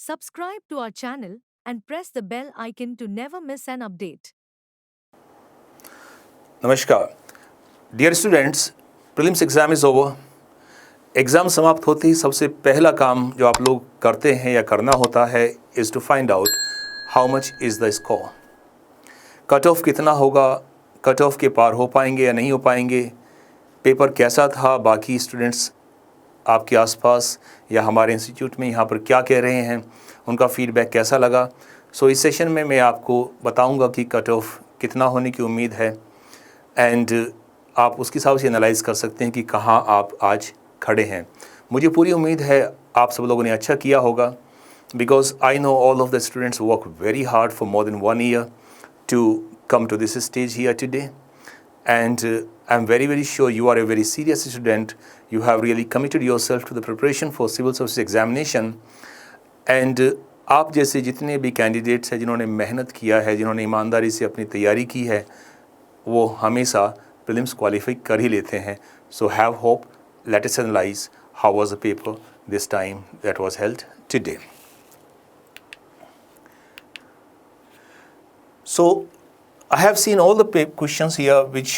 Subscribe to our channel and press the bell icon to never miss an update. नमस्कार dear students, prelims exam is over. Exam समाप्त होते ही सबसे पहला काम जो आप लोग करते हैं या करना होता है is to find out how much is the score. Cut off कितना होगा, कट ऑफ के पार हो पाएंगे या नहीं हो पाएंगे, पेपर कैसा था, बाकी स्टूडेंट्स आपके आसपास या हमारे इंस्टीट्यूट में यहाँ पर क्या कह रहे हैं, उनका फीडबैक कैसा लगा। सो इस सेशन में मैं आपको बताऊँगा कि कट ऑफ कितना होने की उम्मीद है एंड आप उसके हिसाब से एनालाइज़ कर सकते हैं कि कहाँ आप आज खड़े हैं। मुझे पूरी उम्मीद है आप सब लोगों ने अच्छा किया होगा, because I know all of the students work very hard for more than 1 year to come to this stage here today and I'm very sure you are a very serious student. You have really committed yourself to the preparation for civil service examination and आप जैसे जितने भी candidates हैं जिन्होंने मेहनत किया है, जिन्होंने ईमानदारी से अपनी तैयारी की है, वो हमेशा प्रीलिम्स क्वालिफाई कर ही लेते हैं। So have hope, let us analyse how was the paper this time that was held today. So I have seen all the questions here which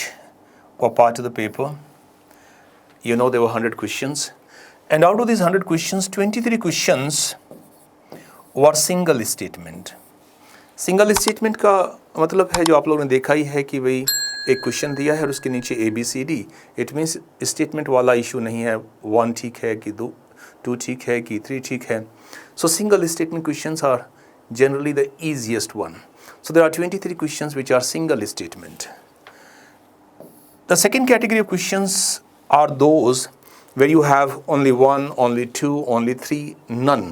were part of the paper. You know there were 100 questions and out of these 100 questions 23 questions were single statement. Single statement का मतलब है जो आप लोगों ने देखा ही है कि भाई एक क्वेश्चन दिया है और उसके नीचे ABCD। इट मीन्स स्टेटमेंट वाला इशू नहीं है, 1 ठीक है कि 2 ठीक है कि 3 ठीक है। So single statement questions are generally the easiest one. So there are 23 questions which are single statement. The second category of questions are those where you have only 1, only 2, only 3, none.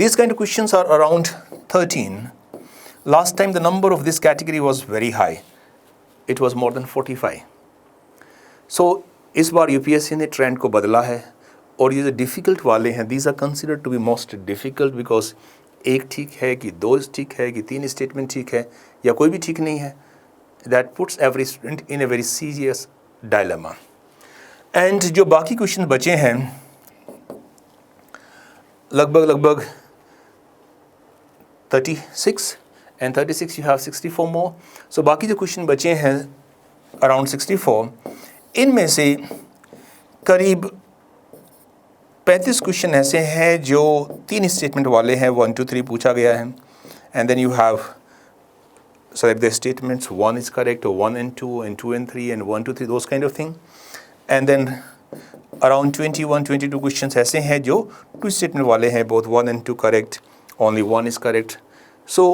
These kind of questions are around 13. Last time the number of this category was very high. It was more than 45. So इस बार UPSC ने trend को बदला है और ये जो difficult वाले हैं, these are considered to be most difficult because एक ठीक है कि 2 ठीक है कि 3 स्टेटमेंट ठीक है या कोई भी ठीक नहीं है। That puts every student in a very serious dilemma. And जो बाकी क्वेश्चन बचे हैं लगभग 36 and 36 you have 64 more. So बाकी जो क्वेश्चन बचे हैं around 64, इनमें से करीब 35 क्वेश्चन ऐसे हैं जो 3 स्टेटमेंट वाले हैं, 1, 2, 3 पूछा गया है and then you have select the statements, 1 is correct or 1 and 2 and 2 and 3 and 1, 2, 3, those kind of thing. And then around 21, 22 questions ऐसे हैं जो 2 स्टेटमेंट वाले हैं, both 1 and 2 correct, only 1 is correct. So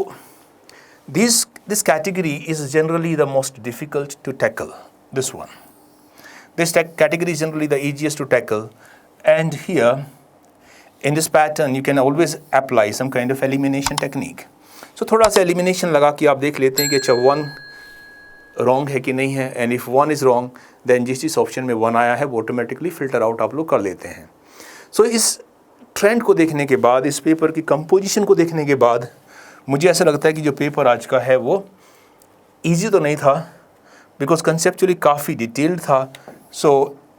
this category is generally the most difficult to tackle, this one. This category is generally the easiest to tackle. And here in this pattern you can always apply some kind of elimination technique. So थोड़ा सा elimination लगा कि आप देख लेते हैं कि अच्छा 1 wrong है कि नहीं है, and if 1 is wrong then जिस ऑप्शन में 1 आया है वो ऑटोमेटिकली फिल्टर आउट आप लोग कर लेते हैं। सो इस ट्रेंड को देखने के बाद, इस पेपर की कंपोजिशन को देखने के बाद मुझे ऐसा लगता है कि जो पेपर आज का है वो ईजी तो नहीं था, बिकॉज कंसेप्चुअली काफ़ी डिटेल्ड था। सो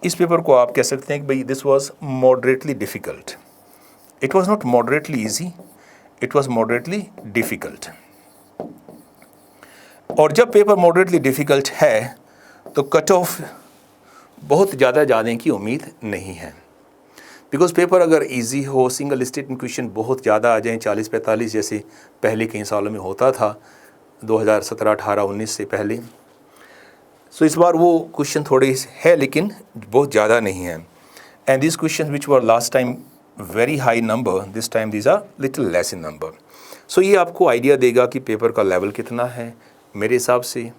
इस पेपर को आप कह सकते हैं कि भाई this was moderately difficult. It was not moderately easy, it was moderately difficult. और जब पेपर मॉडरेटली डिफ़िकल्ट है तो कट ऑफ बहुत ज़्यादा जाने की उम्मीद नहीं है, बिकॉज पेपर अगर इजी हो, सिंगल स्टेटमेंट क्वेश्चन बहुत ज़्यादा आ जाएँ, 40-45 जैसे पहले कई सालों में होता था, 2017, 18, 19 से पहले। सो इस बार वो क्वेश्चन थोड़े है लेकिन बहुत ज़्यादा नहीं है। And this question which were last time very high number, this time these are little less in number. So ये आपको आइडिया देगा कि पेपर का लेवल कितना है। मेरे हिसाब से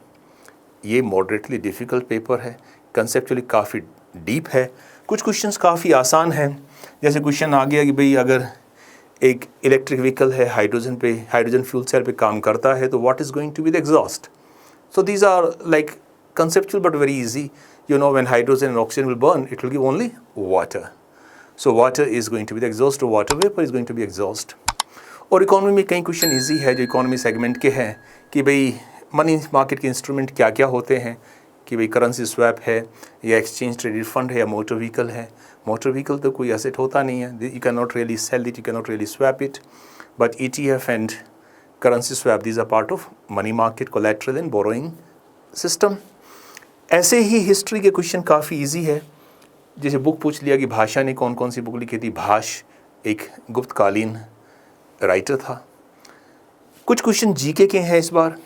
ये मॉडरेटली डिफ़िकल्ट पेपर है, कंसेप्चुअली काफ़ी डीप है। कुछ क्वेश्चंस काफ़ी आसान हैं, जैसे क्वेश्चन आ गया कि भाई अगर एक इलेक्ट्रिक व्हीकल है, हाइड्रोजन फ्यूल सेल पे काम करता है, तो what is going to be the exhaust. So these are like conceptual but very easy. You know, when hydrogen and oxygen will burn, it will give only water. So water is going to be the exhaust, or water vapor is going to be exhaust. और economy में कई question easy है जो economy segment के हैं कि भाई money market के इंस्ट्रूमेंट क्या क्या होते हैं, कि भाई करेंसी स्वैप है या एक्सचेंज ट्रेडेड फंड है या मोटर व्हीकल है। मोटर व्हीकल तो कोई एसेट होता नहीं है, you can not really sell it, you can not really swap it, but ETF and currency swap these are part of money market collateral and borrowing system. ऐसे ही history के question काफ़ी easy है। जैसे book पूछ लिया कि भाषा ने कौन कौन सी बुक लिखी थी, भाष एक गुप्तकालीन राइटर था। कुछ क्वेश्चन जीके के हैं इस बार,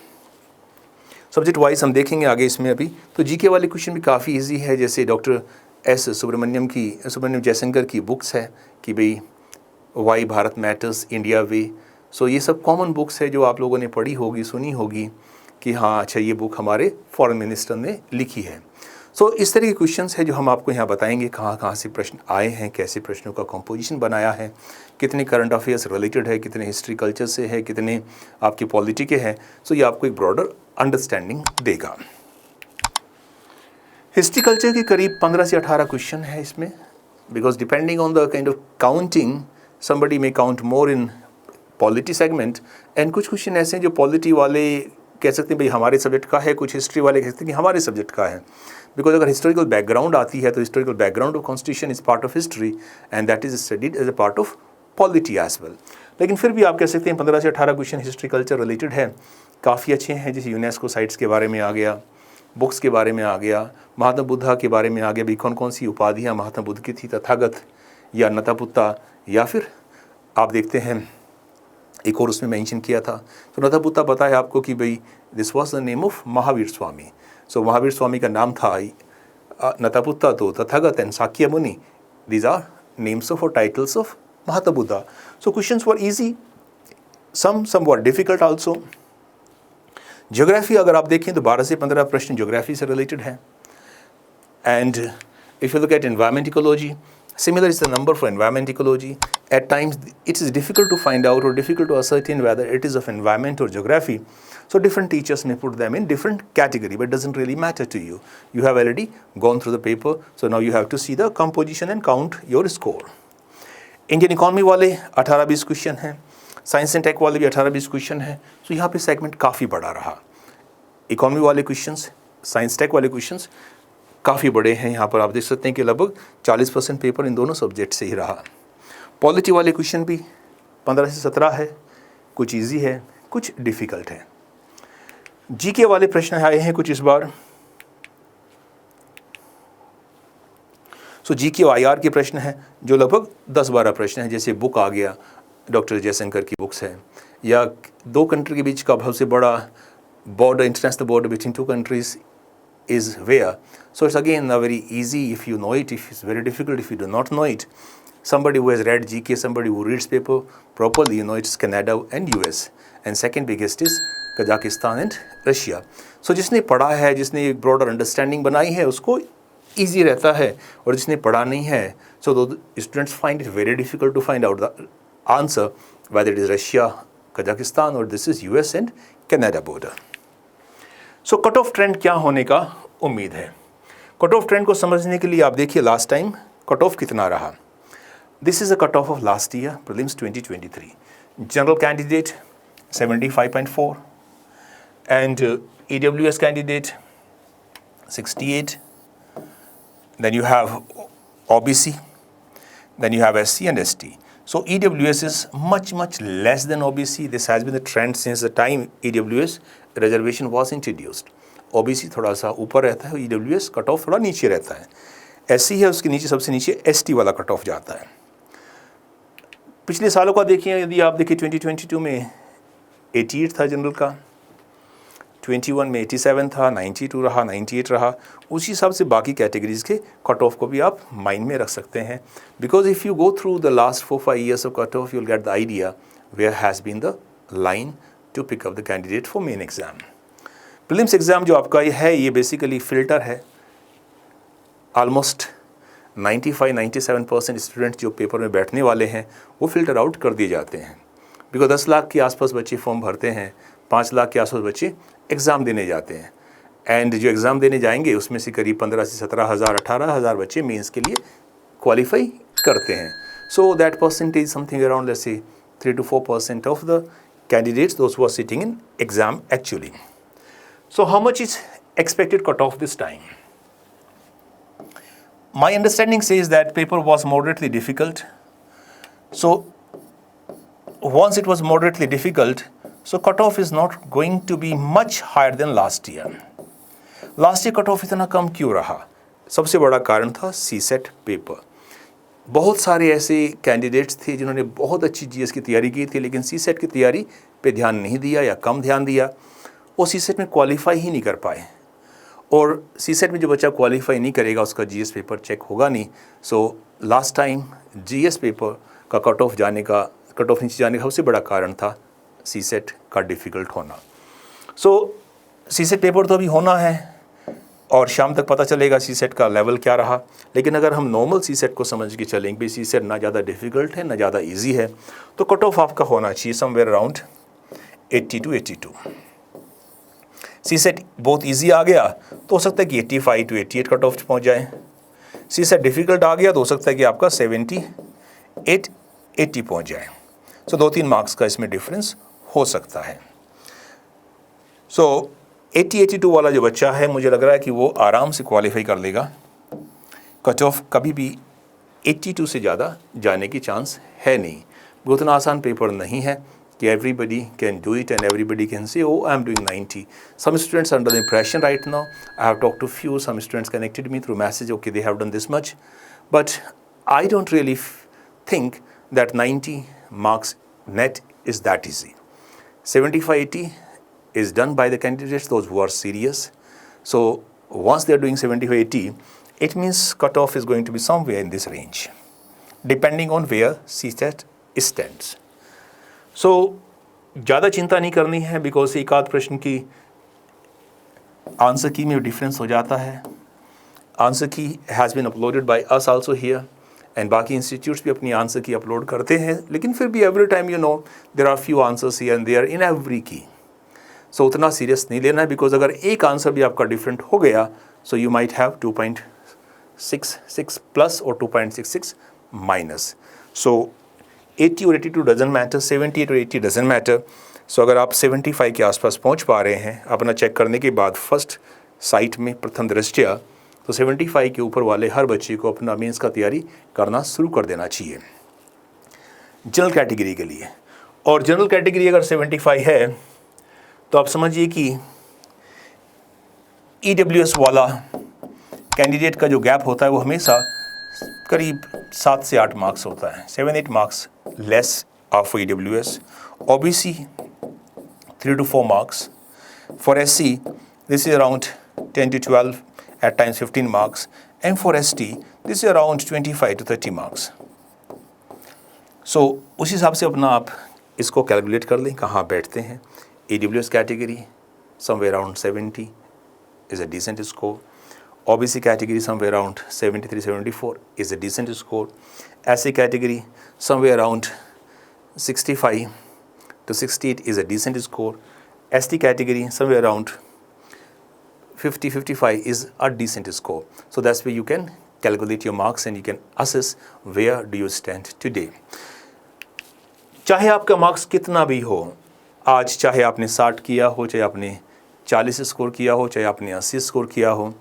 सब्जेक्ट वाइज हम देखेंगे आगे इसमें अभी। तो जीके वाले क्वेश्चन भी काफ़ी इजी है। जैसे डॉक्टर सुब्रमण्यम जयशंकर की बुक्स है कि भाई वाई भारत मैटर्स, इंडिया वे। सो ये सब कॉमन बुक्स है जो आप लोगों ने पढ़ी होगी, सुनी होगी कि हाँ अच्छा ये बुक हमारे फॉरेन मिनिस्टर ने लिखी है। सो इस तरह के क्वेश्चंस है जो हम आपको यहाँ बताएंगे कहाँ कहाँ से प्रश्न आए हैं, कैसे प्रश्नों का कंपोजिशन बनाया है, कितने करंट अफेयर्स रिलेटेड है, कितने हिस्ट्री कल्चर से है, कितने आपकी पॉलिटी के हैं। सो ये आपको एक ब्रॉडर अंडरस्टैंडिंग देगा। हिस्ट्री कल्चर के करीब 15 से 18 क्वेश्चन है इसमें, because depending on the kind of counting somebody may count more in polity segment, and कुछ क्वेश्चन ऐसे हैं जो पॉलिटी वाले कह सकते हैं भाई हमारे सब्जेक्ट का है, कुछ हिस्ट्री वाले कह सकते हैं कि हमारे सब्जेक्ट का है। बिकॉज अगर हिस्टोरिकल बैकग्राउंड आती है तो historical background of constitution is part of history and that is studied as a part of polity as well. लेकिन फिर भी आप कह सकते हैं 15 से 18 क्वेश्चन हिस्ट्री कल्चर रिलेटेड है, काफ़ी अच्छे हैं। जैसे यूनेस्को साइट्स के बारे में आ गया, बुक्स के बारे में आ गया, महात्मा बुद्धा के बारे में आ गया, भाई कौन कौन सी उपाधियाँ महात्मा बुद्ध की थी, तथागत या नतापुत्ता, या फिर आप देखते हैं एक और उसमें मेंशन किया था। तो नतापुत्ता पता है आपको कि भाई this was the name of Mahavir Swami. So Mahavir Swami का नाम था नतापुत्ता। तो Tathagata and Shakya Muni, these are names of और titles of Mahatma Buddha. So questions were easy, some were difficult also. Geography अगर आप देखें तो 12 से 15 प्रश्न ज्योग्राफी से रिलेटेड है। And if you look at environment ecology, similar is the number for environment ecology. At times it is difficult to find out or difficult to ascertain whether it is of environment or geography. So different teachers may put them in different category, but it doesn't really matter to you. You have already gone through the paper, so now you have to see the composition and count your score. Indian economy वाले 18-20 question हैं, science and take वाले भी 18-20 question हैं। तो यहाँ पे segment काफ़ी बड़ा रहा। इकोनॉमी वाले क्वेश्चंस, साइंस टेक वाले क्वेश्चंस काफ़ी बड़े हैं। यहाँ पर आप देख सकते हैं कि लगभग 40% पेपर इन दोनों सब्जेक्ट से ही रहा। पॉलिटी वाले क्वेश्चन भी 15 से 17 है, कुछ इजी है, कुछ डिफ़िकल्ट है। जीके वाले प्रश्न आए हैं कुछ इस बार। सो जीके और IR के प्रश्न हैं जो लगभग 10-12 प्रश्न हैं। जैसे बुक आ गया, डॉक्टर जयशंकर की बुक्स है, या दो कंट्री के बीच का सबसे बड़ा border, international border between two countries is where. So it's again very easy if you know it, if it's very difficult if you do not know it. Somebody who has read GK, somebody who reads paper properly, you know it's Canada and US. And second biggest is Kazakhstan and Russia. So जिसने पढ़ा है, जिसने एक broader understanding बनाई है, उसको easy रहता है, और जिसने पढ़ा नहीं है, so the students find it very difficult to find out the answer whether it is Russia, Kazakhstan or this is US and Canada border. So cut off trend क्या होने का उम्मीद है? कट ऑफ ट्रेंड को समझने के लिए आप देखिए लास्ट टाइम कट ऑफ कितना रहा। This is a cut off last year prelims 2023। General candidate 75.4 and EWS candidate 68. Then you have OBC, then you have SC and ST. So EWS is much less than OBC. This has been the trend since the time EWS reservation was introduced. OBC थोड़ा सा ऊपर रहता है, EWS cut off थोड़ा नीचे रहता है। SC है उसके नीचे, सबसे नीचे ST वाला कट ऑफ जाता है। पिछले सालों का देखिए, यदि आप देखिए 2022 में 88 था जनरल का, 21 में 87 था, 92 रहा, 98 रहा। उसी हिसाब से बाकी कैटेगरीज के कट ऑफ को भी आप माइंड में रख सकते हैं, because if you go through the last 4-5 years of cut off, you will get the idea where has been the line to pick up the candidate for main exam. Prelims exam जो आपका ये है, ये basically filter है। Almost 95-97% student जो paper में बैठने वाले हैं वो फ़िल्टर आउट कर दिए जाते हैं, बिकॉज 10 लाख के आसपास बच्चे फॉर्म भरते हैं, 5 लाख के आसपास बच्चे एग्ज़ाम देने जाते हैं। एंड जो एग्ज़ाम देने जाएंगे उसमें से करीब 15 से 17 हज़ार 18 हज़ार बच्चे मेंस के लिए क्वालिफाई करते हैं। So that percentage something around let's say 3 to 4% of the candidates those who are sitting in exam actually. So how much is expected cutoff this time? My understanding says that paper was moderately difficult. So once it was moderately difficult, so cutoff is not going to be much higher than last year. Last year cut off इतना कम क्यों रहा? सबसे बड़ा कारण था CSAT paper. बहुत सारे ऐसे कैंडिडेट्स थे जिन्होंने बहुत अच्छी जीएस की तैयारी की थी, लेकिन सीसेट की तैयारी पे ध्यान नहीं दिया या कम ध्यान दिया, वो सीसेट में क्वालिफाई ही नहीं कर पाए। और सीसेट में जो बच्चा क्वालिफाई नहीं करेगा उसका जीएस पेपर चेक होगा नहीं। So last time GS paper का कट ऑफ नीचे जाने का सबसे बड़ा कारण था सीसेट का डिफ़िकल्ट होना। सो सीसेट पेपर तो अभी होना है और शाम तक पता चलेगा सीसेट का लेवल क्या रहा। लेकिन अगर हम नॉर्मल सीसेट को समझ के चलेंगे भी सीसेट ना ज़्यादा डिफ़िकल्ट है ना ज़्यादा इजी है, तो कट ऑफ आपका होना चाहिए समवेयर अराउंड 80 to 82। सीसेट बहुत इजी आ गया तो हो सकता है कि 85 to 88 कट ऑफ पहुँच जाए। सीसेट डिफ़िकल्ट आ गया तो हो सकता है कि आपका 78 80 पहुँच जाए। सो 2-3 मार्क्स का इसमें डिफरेंस हो सकता है। सो 80-82 वाला जो बच्चा है, मुझे लग रहा है कि वो आराम से क्वालिफाई कर लेगा। कट ऑफ कभी भी 82 से ज़्यादा जाने की चांस है नहीं। वो उतना आसान पेपर नहीं है कि everybody can do it and everybody can say oh I am doing 90। Some students under the impression right now. I have talk to few some students connected me through message, okay they have done this much, but I don't really think that 90 marks net is that easy. 75-80 is done by the candidates, those who are serious. So once they are doing 75-80, it means cutoff is going to be somewhere in this range, depending on where CSAT stands. So ज़्यादा चिंता नहीं करनी है, because एक आध प्रश्न की answer की में डिफरेंस हो जाता है। Answer key has been uploaded by us also here, and बाकी इंस्टीट्यूट्स भी अपनी आंसर की अपलोड करते हैं, लेकिन फिर भी every time you know there are few answers here and there in every key. So उतना सीरियस नहीं लेना है, बिकॉज अगर एक आंसर भी आपका डिफरेंट हो गया so you might have 2.66 plus और 2.66 माइनस। सो 80 और 82 डजंट मैटर, 78 और 80 डजंट मैटर। सो अगर आप 75 के आसपास पहुंच पा रहे हैं अपना चेक करने के बाद फर्स्ट साइट में प्रथम दृष्टया, तो 75 के ऊपर वाले हर बच्चे को अपना मेंस का तैयारी करना शुरू कर देना चाहिए जनरल कैटेगरी के लिए। और जनरल कैटेगरी अगर 75 है तो आप समझिए कि EWS वाला कैंडिडेट का जो गैप होता है वो हमेशा करीब 7 से 8 मार्क्स होता है, 7-8 marks less of EWS। OBC 3 to 4 marks. For SC this is around 10 to 12, at times 15 marks, and for ST this is around 25 to 30 marks. So उस हिसाब से अपना आप इसको कैलकुलेट कर लें कहाँ बैठते हैं। EWS category somewhere around 70 is a decent score. OBC category somewhere around 73-74 is a decent score. SC category somewhere around 65 to 68 is a decent score. ST category somewhere around 50-55 is a decent score. So that's where you can calculate your marks and you can assess where do you stand today. चाहे आपका marks कितना भी हो आज, चाहे आपने 60 किया हो, चाहे आपने 40 स्कोर किया हो, चाहे आपने 80 स्कोर किया हो,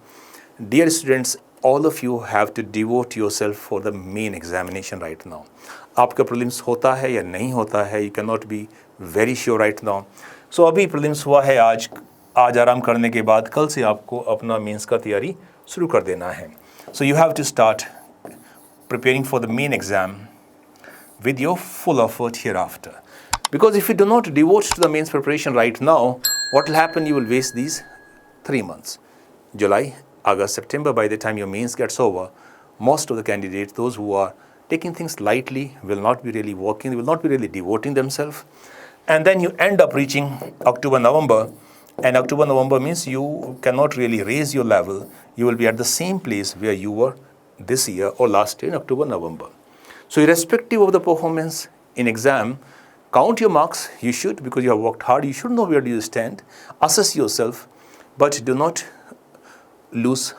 dear students, all of you have to devote yourself for the main examination right now. आपका प्रीलिम्स होता है या नहीं होता है, you cannot be very sure right now. So अभी प्रीलिम्स हुआ है आज आराम करने के बाद कल से आपको अपना मेंस का तैयारी शुरू कर देना है। So you have to start preparing for the main exam with your full effort hereafter. Because if you do not devote to the mains preparation right now, what will happen? You will waste these 3 months. July, August, September, by the time your mains gets over, most of the candidates, those who are taking things lightly, will not be really working, they will not be really devoting themselves. And then you end up reaching October, November, and October, November means you cannot really raise your level. You will be at the same place where you were this year or last year in October, November. So irrespective of the performance in exam, count your marks, you should, because you have worked hard, you should know where do you stand, assess yourself, but do not lose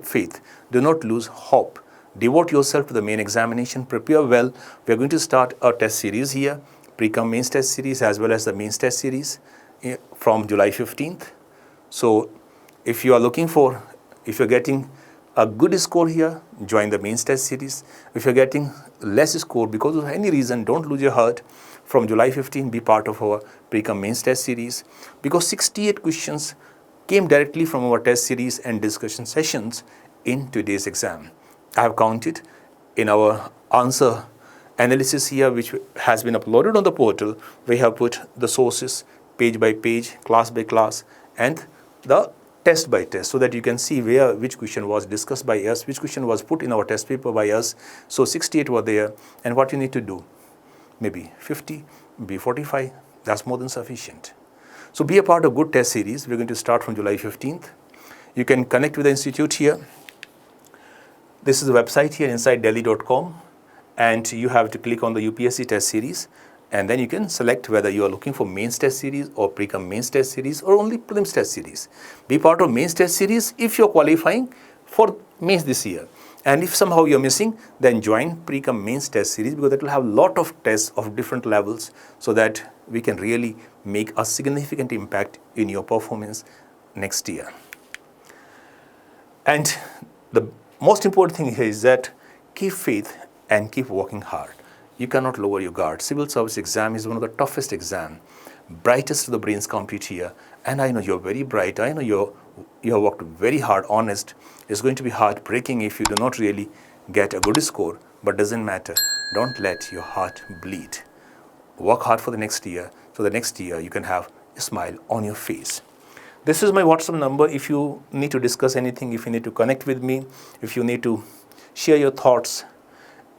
faith, do not lose hope. Devote yourself to the main examination, prepare well. We are going to start a test series here, pre-com mains test series as well as the mains test series from July 15th. So If you're getting a good score here, join the mains test series. If you're getting less score because of any reason, don't lose your heart. From July 15, be part of our pre-com mains test series, because 68 questions came directly from our test series and discussion sessions in today's exam. I have counted in our answer analysis here, which has been uploaded on the portal. We have put the sources page by page, class by class, and the test by test, so that you can see which question was discussed by us, which question was put in our test paper by us. So 68 were there, and what you need to do, maybe 50, maybe 45, that's more than sufficient. So be a part of good test series. We're going to start from July 15th. You can connect with the institute here. This is the website here, insidedelhi.com, and you have to click on the UPSC test series, and then you can select whether you are looking for mains test series or pre-com mains test series or only prelims test series. Be part of mains test series if you're qualifying for mains this year. And if somehow you're missing, then join pre-com mains test series, because it will have a lot of tests of different levels, so that we can really make a significant impact in your performance next year. And the most important thing here is that keep faith and keep working hard. You cannot lower your guard. Civil service exam is one of the toughest exams. Brightest of the brains compete here. And I know you're very bright. I know you have worked very hard, honest. It's going to be heartbreaking if you do not really get a good score, but doesn't matter. Don't let your heart bleed. Work hard for the next year, so the next year you can have a smile on your face. This is my WhatsApp number. If you need to discuss anything, if you need to connect with me, if you need to share your thoughts,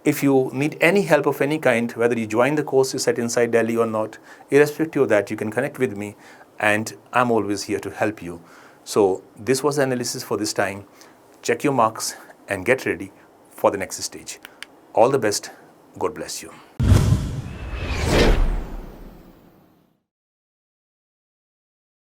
if you need any help of any kind, whether you join the courses at Inside Delhi or not, irrespective of that, you can connect with me, and I'm always here to help you. So this was the analysis for this time. Check your marks and get ready for the next stage. All the best. God bless you.